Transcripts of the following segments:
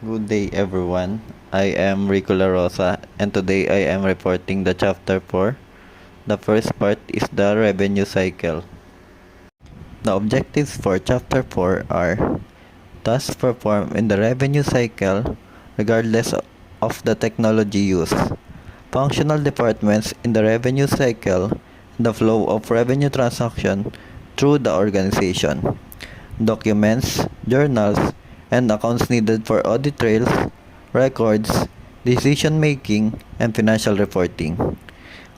Good day everyone. I am Rico La Rosa and today I am reporting the chapter 4. The first part is the revenue cycle. The objectives for chapter 4 are tasks performed in the revenue cycle regardless of the technology used, functional departments in the revenue cycle, and the flow of revenue transaction through the organization, documents, journals, and accounts needed for audit trails, records, decision making, and financial reporting.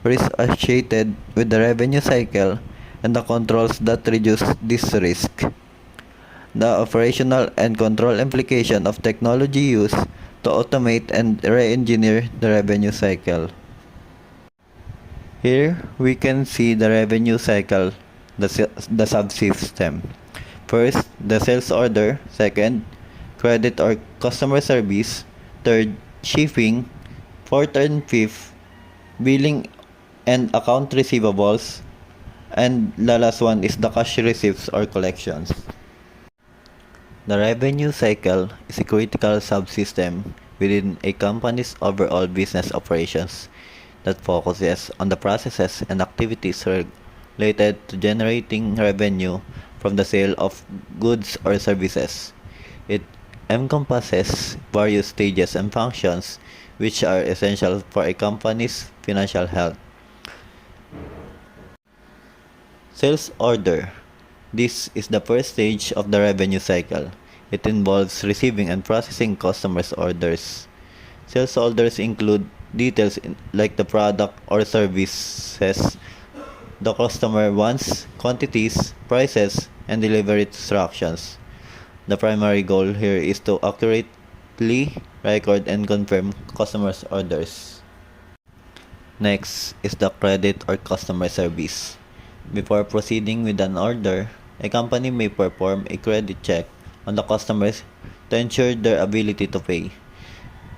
Risk associated with the revenue cycle and the controls that reduce this risk. The operational and control implication of technology use to automate and re-engineer the revenue cycle. Here we can see the revenue cycle, the subsystem. First, the sales order. Second, credit or customer service. Third, shipping. Fourth and fifth, billing and account receivables. And the last one is the cash receipts or collections. The revenue cycle is a critical subsystem within a company's overall business operations that focuses on the processes and activities related to generating revenue from the sale of goods or services. It encompasses various stages and functions which are essential for a company's financial health. Sales order. This is the first stage of the revenue cycle. It involves receiving and processing customers' orders. Sales orders include details like the product or services the customer wants, quantities, prices, and delivery instructions. The primary goal here is to accurately record and confirm customers' orders. Next is the credit or customer service. Before proceeding with an order, a company may perform a credit check on the customers to ensure their ability to pay.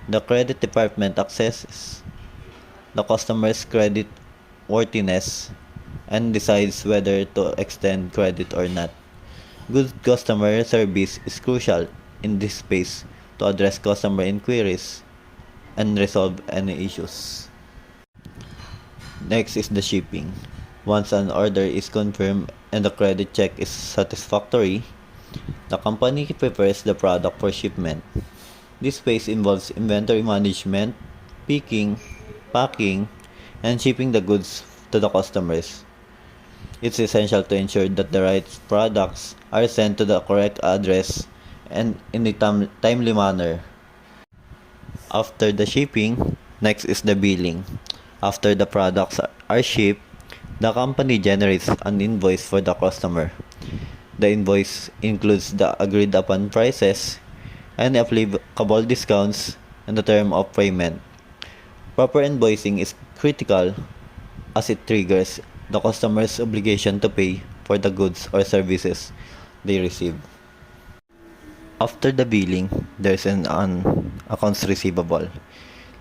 The credit department assesses the customer's credit worthiness and decides whether to extend credit or not. Good customer service is crucial in this space to address customer inquiries and resolve any issues. Next is the shipping. Once an order is confirmed and the credit check is satisfactory, the company prepares the product for shipment. This phase involves inventory management, picking, packing, and shipping the goods to the customers. It's essential to ensure that the right products are sent to the correct address and in a timely manner. After the shipping, next is the billing. After the products are shipped, the company generates an invoice for the customer. The invoice includes the agreed upon prices, any applicable discounts, and the term of payment. Proper invoicing is critical as it triggers the customer's obligation to pay for the goods or services they receive. After the billing, there's an accounts receivable.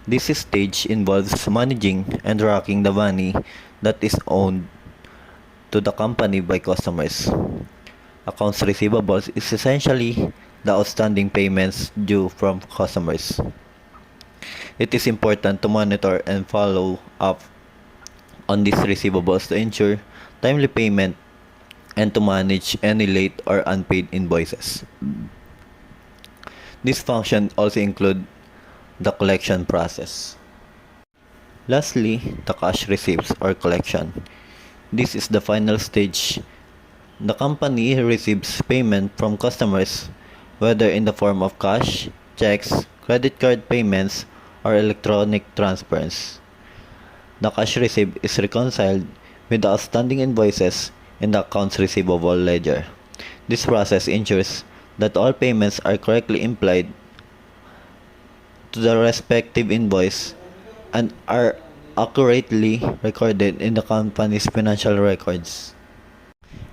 This stage involves managing and tracking the money that is owed to the company by customers. Accounts receivables is essentially the outstanding payments due from customers. It is important to monitor and follow up on these receivables to ensure timely payment and to manage any late or unpaid invoices. This function also include the collection process. Lastly, the cash receipts or collection. This is the final stage. The company receives payment from customers, whether in the form of cash, checks, credit card payments, or electronic transfers. The cash receipt is reconciled with the outstanding invoices in the accounts receivable ledger. This process ensures that all payments are correctly implied to the respective invoice and are accurately recorded in the company's financial records.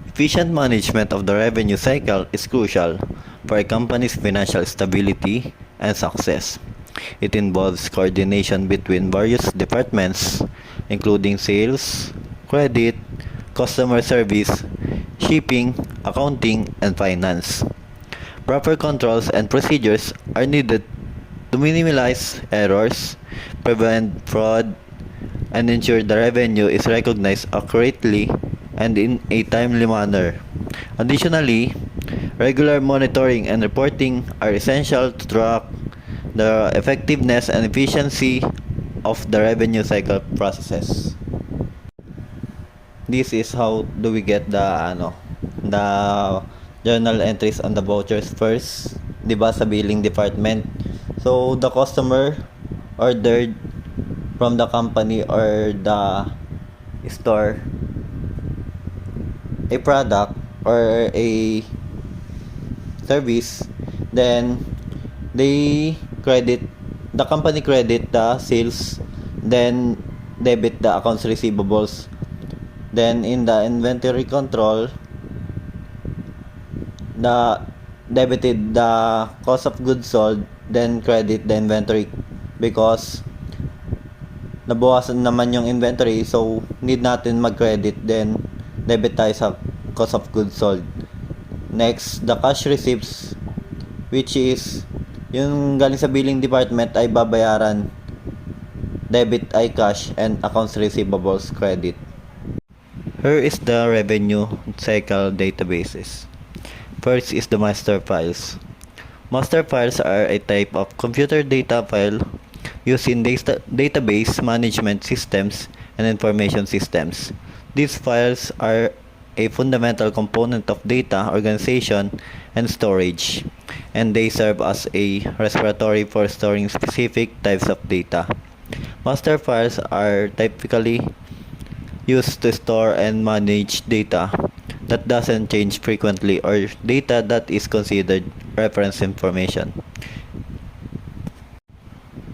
Efficient management of the revenue cycle is crucial for a company's financial stability and success. It involves coordination between various departments, including sales, credit, customer service, shipping, accounting, and finance. Proper controls and procedures are needed to minimize errors, prevent fraud, and ensure the revenue is recognized accurately and in a timely manner. Additionally, regular monitoring and reporting are essential to track the effectiveness and efficiency of the revenue cycle processes. This is how do we get the journal entries on the vouchers first, 'di ba, sa billing department. So the customer ordered from the company or the store a product or a service, then the company credit the sales, then debit the accounts receivables. Then in the inventory control, the debited the cost of goods sold, then credit the inventory because nabawasan naman yung inventory, so need natin mag-credit, then debit tayo sa cost of goods sold. Next, the cash receipts, which is yung galing sa billing department ay babayaran, debit ay cash, and accounts receivables credit. Here is the revenue cycle databases. First is the master files. Master files are a type of computer data file used in database management systems and information systems. These files are a fundamental component of data organization and storage, and they serve as a repository for storing specific types of data. Master files are typically used to store and manage data that doesn't change frequently or data that is considered reference information.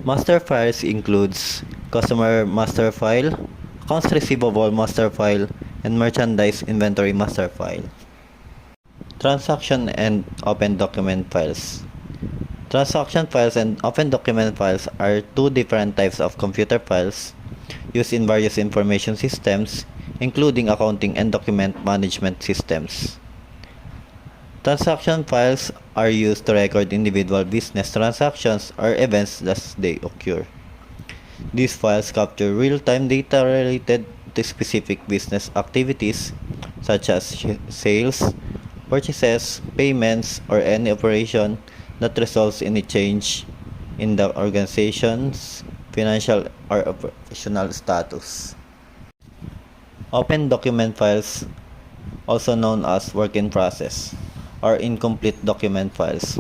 Master files includes customer master file, accounts receivable master file, and merchandise inventory master file. Transaction and open document files. Transaction files and open document files are two different types of computer files used in various information systems, including accounting and document management systems. Transaction files are used to record individual business transactions or events as they occur. These files capture real-time data related to specific business activities such as sales, purchases, payments, or any operation that results in a change in the organization's financial or operational status. Open document files, also known as work in process or incomplete document files,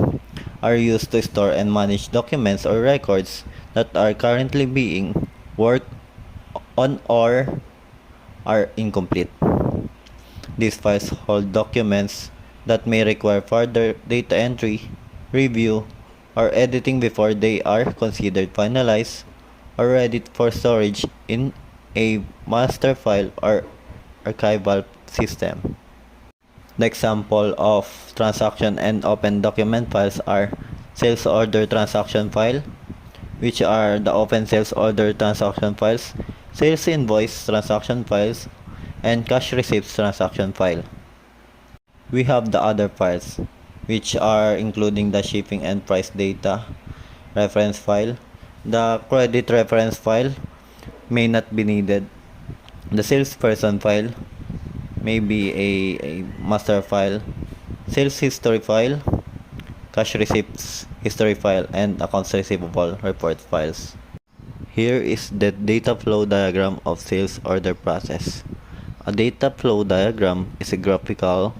are used to store and manage documents or records that are currently being worked on or are incomplete. These files hold documents that may require further data entry, review, or editing before they are considered finalized or ready for storage in a master file or archival system. The example of transaction and open document files are sales order transaction file, which are the open sales order transaction files, sales invoice transaction files, and cash receipts transaction file. We have the other files, which are including the shipping and price data reference file. The credit reference file may not be needed. The salesperson file may be a master file, sales history file, cash receipts history file, and accounts receivable report files. Here is the data flow diagram of sales order process. A data flow diagram is a graphical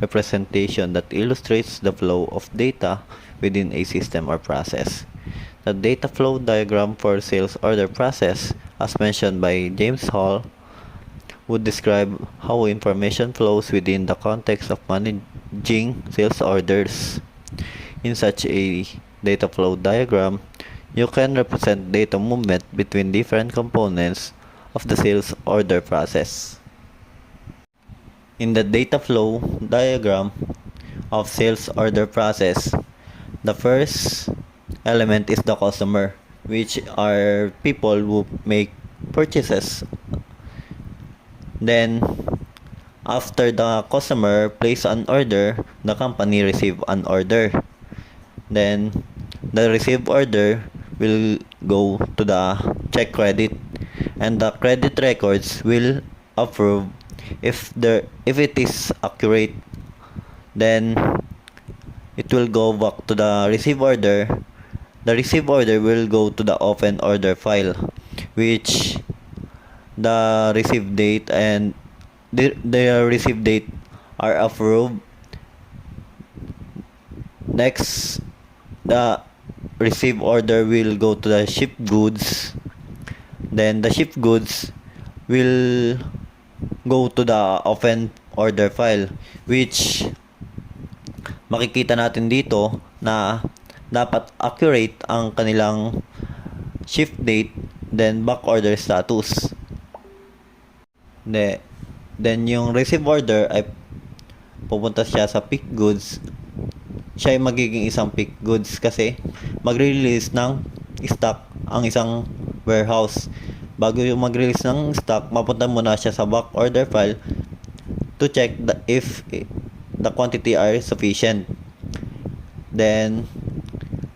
representation that illustrates the flow of data within a system or process. The data flow diagram for sales order process, as mentioned by James Hall, would describe how information flows within the context of managing sales orders. In such a data flow diagram, you can represent data movement between different components of the sales order process. In the data flow diagram of sales order process, the first element is the customer, which are people who make purchases. Then, after the customer place an order, the company receive an order. Then, The received order will go to the check credit, and the credit records will approve if it is accurate. Then it will go back to the receive order. The receive order will go to the open order file, which the receive date and the receive date are approved. Next, the receive order will go to the ship goods. Then the ship goods will go to the open order file, which makikita natin dito na dapat accurate ang kanilang ship date, then back order status. Then yung receive order ay pupunta siya sa pick goods. Siya ay magiging isang pick goods kasi magre-release ng stock ang isang warehouse. Bago yung mag-release ng stock, mapunta muna siya sa back order file to check if the quantity are sufficient. Then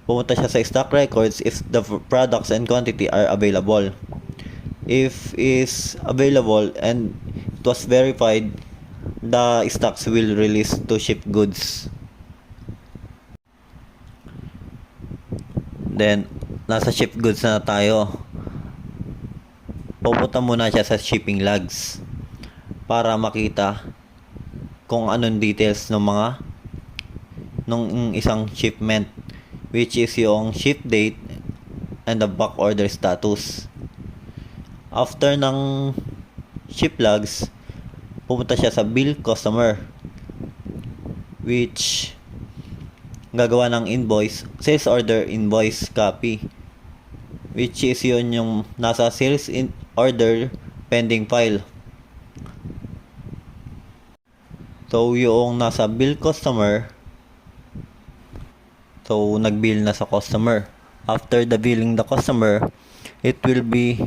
pumunta siya sa stock records if the products and quantity are available. If is available and it was verified, the stocks will release to ship goods. Then nasa ship goods na tayo. Pupunta muna siya sa shipping logs para makita kung anong details ng nung isang shipment, which is yung ship date and the back order status. After ng ship logs, pupunta siya sa bill customer, which gagawa ng invoice, sales order invoice copy, which is yun yung nasa sales order pending file. So yung nasa bill customer, so nag-bill na sa customer. After the billing the customer, it will be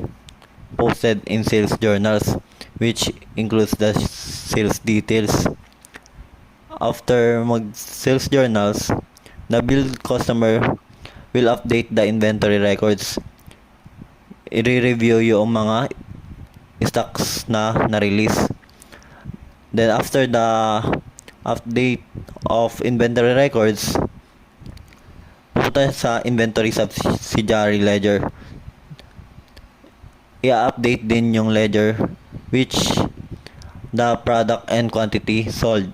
posted in sales journals, which includes the sales details. After mag sales journals, the bill customer will update the inventory records. I-review yung mga stocks na na-release. Then after the update of inventory records, pupunta sa inventory subsidiary ledger. I-update din yung ledger which the product and quantity sold.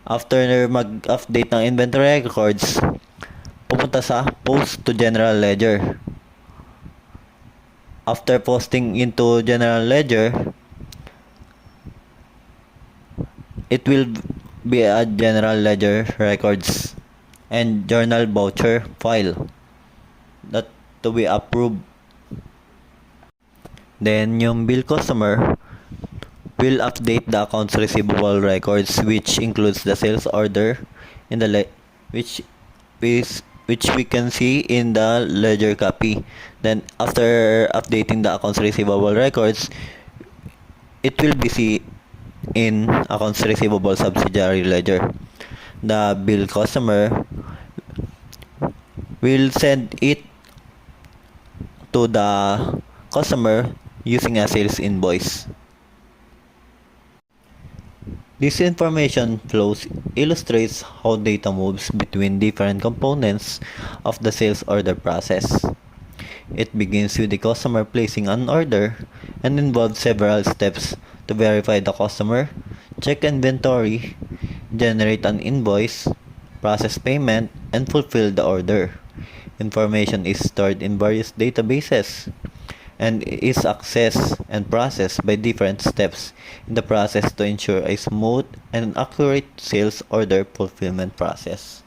After mag-update ng inventory records, pupunta sa post to general ledger. After posting into general ledger, it will be a general ledger records and journal voucher file that to be approved. Then yung bill customer will update the accounts receivable records, which includes the sales order in the which we can see in the ledger copy. Then after updating the accounts receivable records, it will be seen in accounts receivable subsidiary ledger. The bill customer will send it to the customer using a sales invoice. This information flows illustrates how data moves between different components of the sales order process. It begins with the customer placing an order and involves several steps to verify the customer, check inventory, generate an invoice, process payment, and fulfill the order. Information is stored in various databases and is accessed and processed by different steps in the process to ensure a smooth and accurate sales order fulfillment process.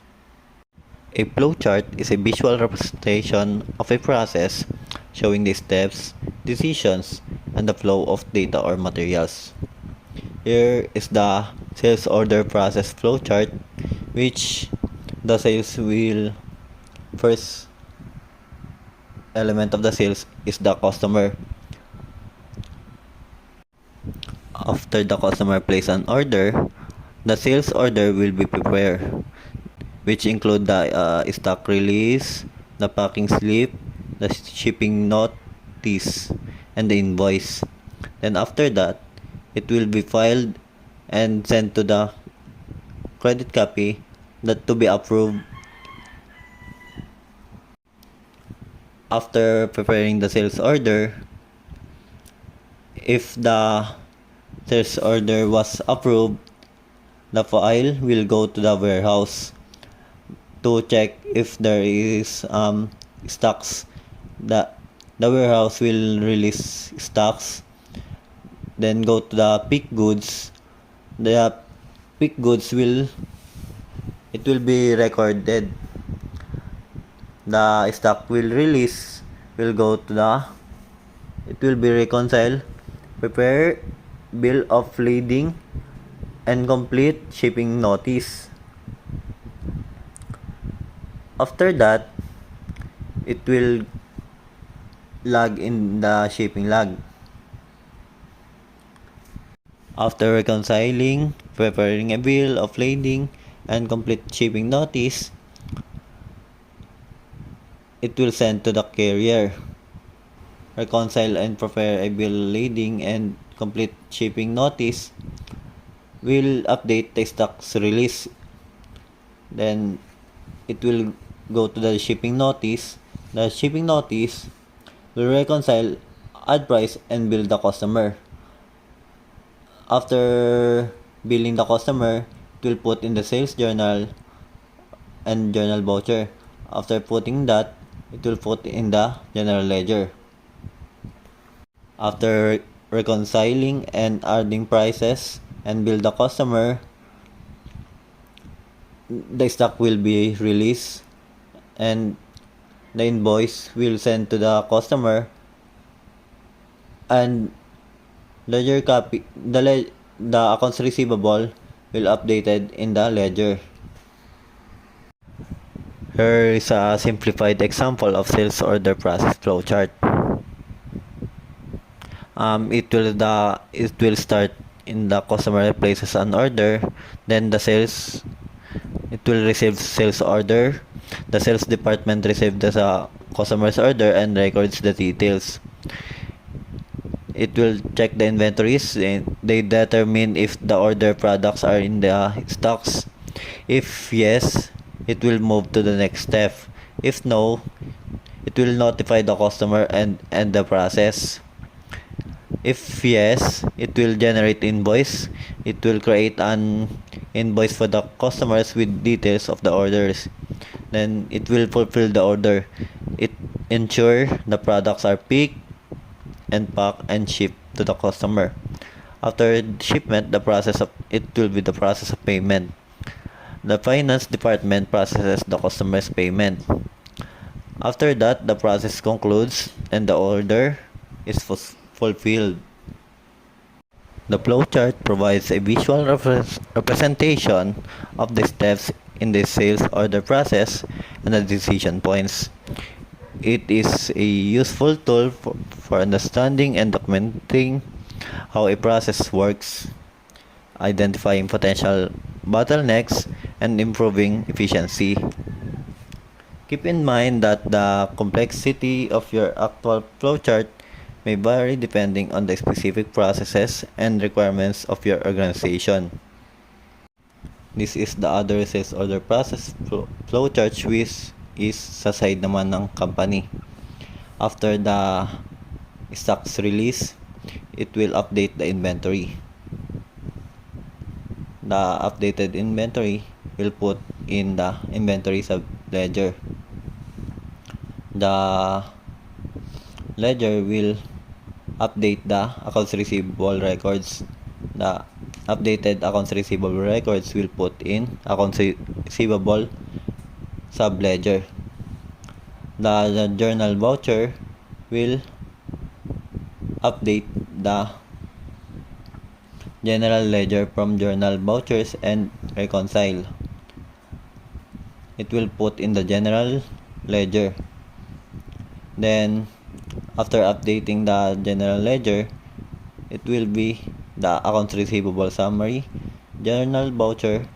A flowchart is a visual representation of a process showing the steps, decisions, and the flow of data or materials. Here is the sales order process flowchart, which the sales will first element of the sales is the customer. After the customer place an order, the sales order will be prepared. which include the stock release, the packing slip, the shipping notice, and the invoice. Then after that, it will be filed and sent to the credit copy that to be approved. After preparing the sales order, if the sales order was approved, the file will go to the warehouse to check if there is stocks. The warehouse will release stocks, then go to the pick goods. The pick goods will be recorded. The stock will release will go to the it will be reconciled, prepare bill of lading, and complete shipping notice. After that, it will log in the shipping log. After reconciling, preparing a bill of lading, and complete shipping notice, it will send to the carrier. Reconcile and prepare a bill of lading and complete shipping notice will update the stocks release. Then it will go to the shipping notice. The shipping notice will reconcile, add price, and bill the customer. After billing the customer, it will put in the sales journal and journal voucher. After putting that, it will put in the general ledger. After reconciling and adding prices and bill the customer, the stock will be released and the invoice will send to the customer, and ledger copy the accounts receivable will updated in the ledger. Here is a simplified example of sales order process flowchart. It will start in the customer places an order, then it will receive sales order. The sales department receives the customer's order and records the details. It will check the inventories and they determine if the order products are in the stocks. If yes, it will move to the next step. If no, it will notify the customer and end the process. If yes, it will generate invoice. It will create an invoice for the customers with details of the orders. Then it will fulfill the order. It ensure the products are picked and packed and shipped to the customer. After shipment, it will be the process of payment. The finance department processes the customer's payment. After that, the process concludes and the order is fulfilled. The flowchart provides a visual representation of the steps in the sales order process and the decision points. It is a useful tool for understanding and documenting how a process works, identifying potential bottlenecks, and improving efficiency. Keep in mind that the complexity of your actual flowchart may vary depending on the specific processes and requirements of your organization. This is the other sales order process flowchart, which is sa side naman ng company. After the stocks release, it will update the inventory. The updated inventory will put in the inventory sub-ledger. The ledger will update the accounts receivable records. The updated accounts receivable records will put in accounts receivable sub-ledger. The journal voucher will update the general ledger from journal vouchers and reconcile. It will put in the general ledger. Then after updating the general ledger, it will be the accounts receivable summary, journal voucher,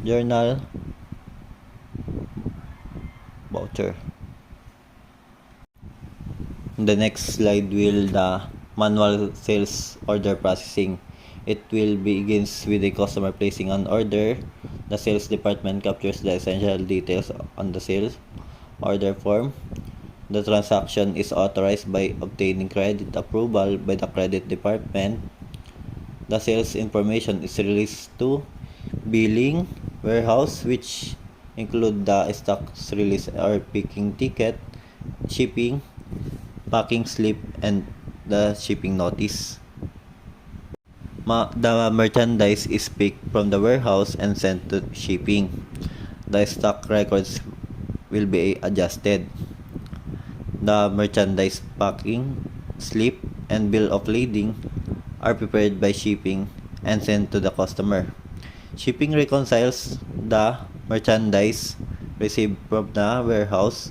journal voucher. The next slide will the manual sales order processing. It will begins with the customer placing an order. The sales department captures the essential details on the sales order form. The transaction is authorized by obtaining credit approval by the credit department. The sales information is released to billing, warehouse, which include the stocks release or picking ticket, shipping, packing slip, and the shipping notice. The merchandise is picked from the warehouse and sent to shipping. The stock records will be adjusted. The merchandise packing slip and bill of lading are prepared by shipping and sent to the customer. Shipping reconciles the merchandise received from the warehouse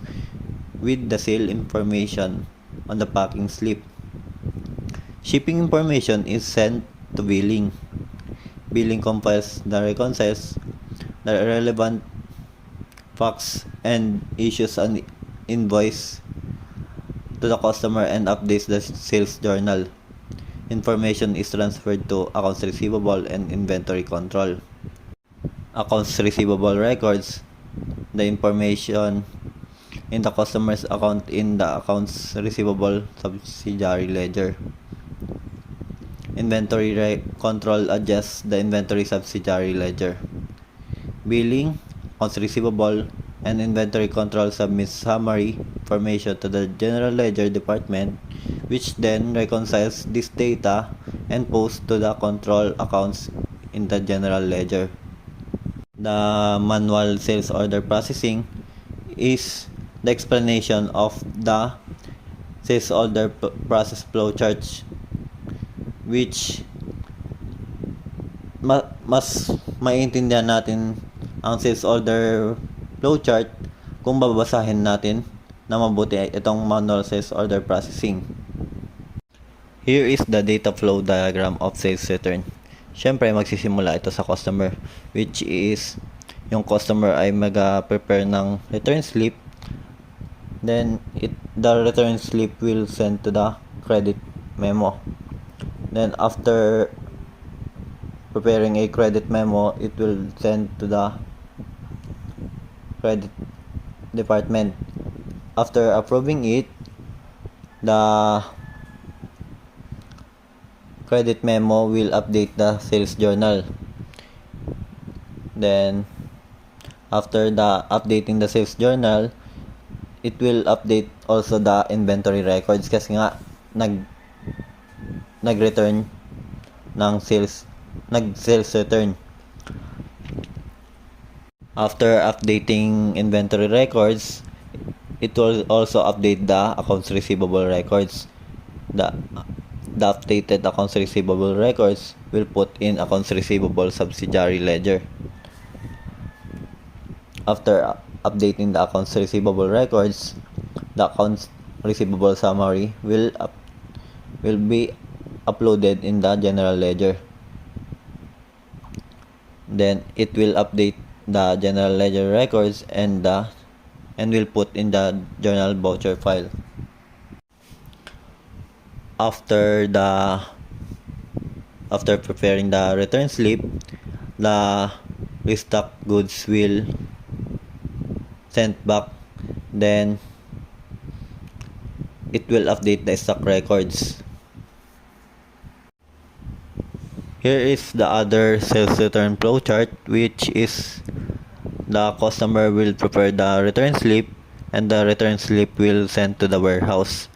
with the sale information on the packing slip. Shipping information is sent to billing. Billing compiles the reconciles the relevant facts and issues an invoice to the customer and updates the sales journal. Information is transferred to accounts receivable and inventory control. Accounts receivable records the information in the customer's account in the accounts receivable subsidiary ledger. Inventory control adjusts the inventory subsidiary ledger. Billing, accounts receivable, and inventory control submits summary information to the general ledger department, which then reconciles this data and posts to the control accounts in the general ledger. The manual sales order processing is the explanation of the sales order process flowchart, which mas maintindihan natin ang sales order flowchart kung babasahin natin na mabuti itong manual sales order processing. Here is the data flow diagram of sales return. Siyempre, magsisimula ito sa customer, which is yung customer ay mag-prepare ng return slip. Then, the return slip will send to the credit memo. Then, after preparing a credit memo, it will send to the credit department. After approving it, the credit memo will update the sales journal. Then, after the updating the sales journal, it will update also the inventory records kasi nga nag-return ng sales return. After updating inventory records, it will also update the accounts receivable records. The updated accounts receivable records will put in accounts receivable subsidiary ledger. After updating the accounts receivable records, the accounts receivable summary will be uploaded in the general ledger. Then it will update the general ledger records and will put in the journal voucher file. After preparing the return slip, the restock goods will sent back. Then it will update the stock records. Here is the other sales return flowchart, which is the customer will prepare the return slip and the return slip will send to the warehouse.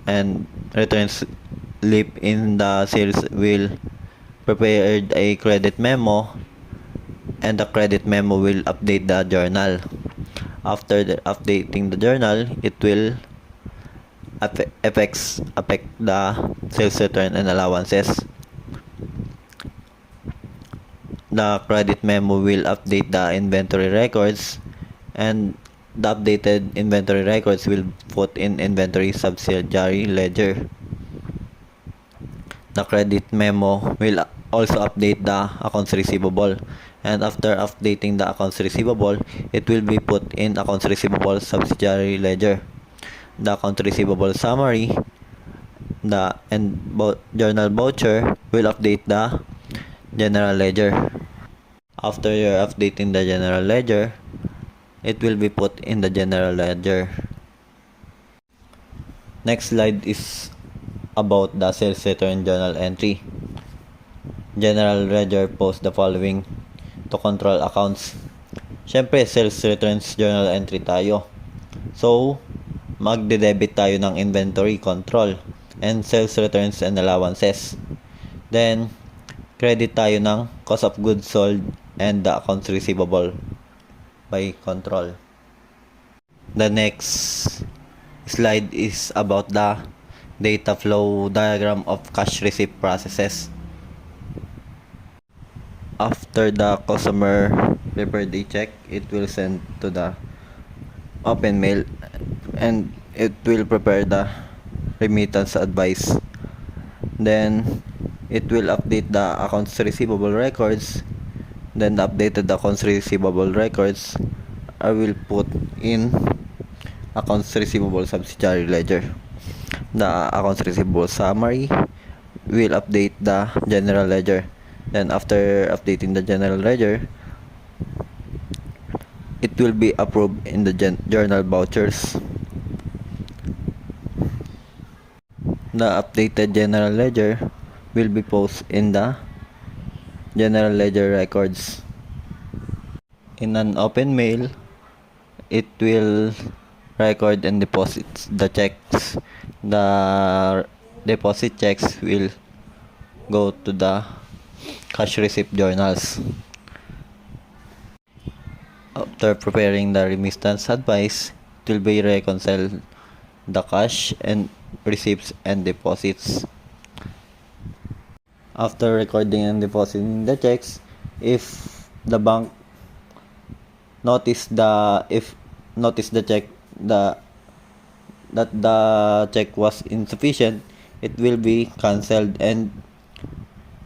And return slip in the sales will prepare a credit memo and the credit memo will update the journal. After updating the journal, it will affect the sales return and allowances. The credit memo will update the inventory records and the updated inventory records will put in inventory subsidiary ledger. The credit memo will also update the accounts receivable And after updating the accounts receivable, it will be put in accounts receivable subsidiary ledger. The accounts receivable summary, journal voucher will update the general ledger. After you're updating the general ledger, it will be put in the general ledger. Next slide is about the sales return journal entry. General ledger posts the following to control accounts. Syempre, sales returns journal entry tayo. So, magde-debit tayo ng inventory control and sales returns and allowances. Then, credit tayo ng cost of goods sold and the accounts receivable by control. The next slide is about the data flow diagram of cash receipt processes. After the customer prepared the check, it will send to the open mail and it will prepare the remittance advice. Then it will update the accounts receivable records. Then the updated accounts receivable records I will put in accounts receivable subsidiary ledger. The accounts receivable summary will update the general ledger. Then after updating the general ledger, it will be approved in the journal vouchers. The updated general ledger will be posted in the general ledger records. In an open mail, it will record and deposit the checks. The deposit checks will go to the cash receipt journals. After preparing the remittance advice, it will be reconcile the cash and receipts and deposits. After recording and depositing the checks, if the bank notice the check that the check was insufficient, it will be cancelled and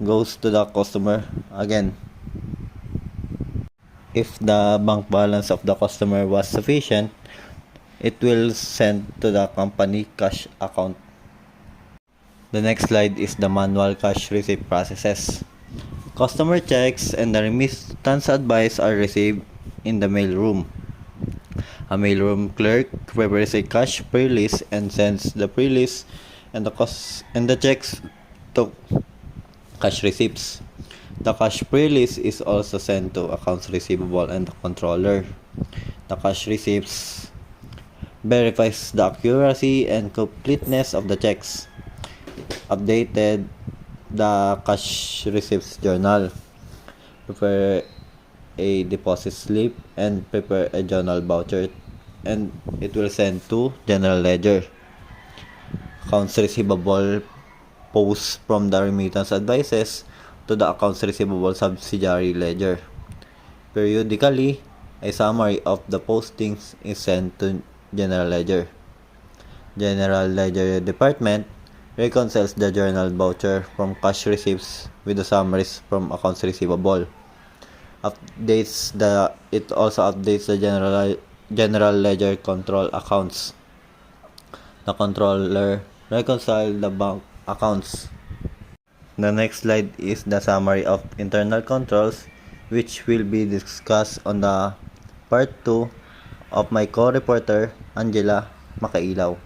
goes to the customer again. If the bank balance of the customer was sufficient, it will send to the company cash account. The next slide is the manual cash receipt processes. Customer checks and the remittance advice are received in the mailroom. A mailroom clerk prepares a cash pre-list and sends the pre-list and the checks to cash receipts. The cash pre-list is also sent to accounts receivable and the controller. The cash receipts verifies the accuracy and completeness of the checks. Updated the cash receipts journal. Prepare a deposit slip and prepare a journal voucher and it will send to general ledger. Accounts receivable posts from the remittance advices to the accounts receivable subsidiary ledger. Periodically, a summary of the postings is sent to general ledger. General ledger department reconciles the journal voucher from cash receipts with the summaries from accounts receivable. It also updates the general ledger control accounts. The controller reconcile the bank accounts. The next slide is the summary of internal controls, which will be discussed on the part 2 of my co-reporter Angela Makailaw.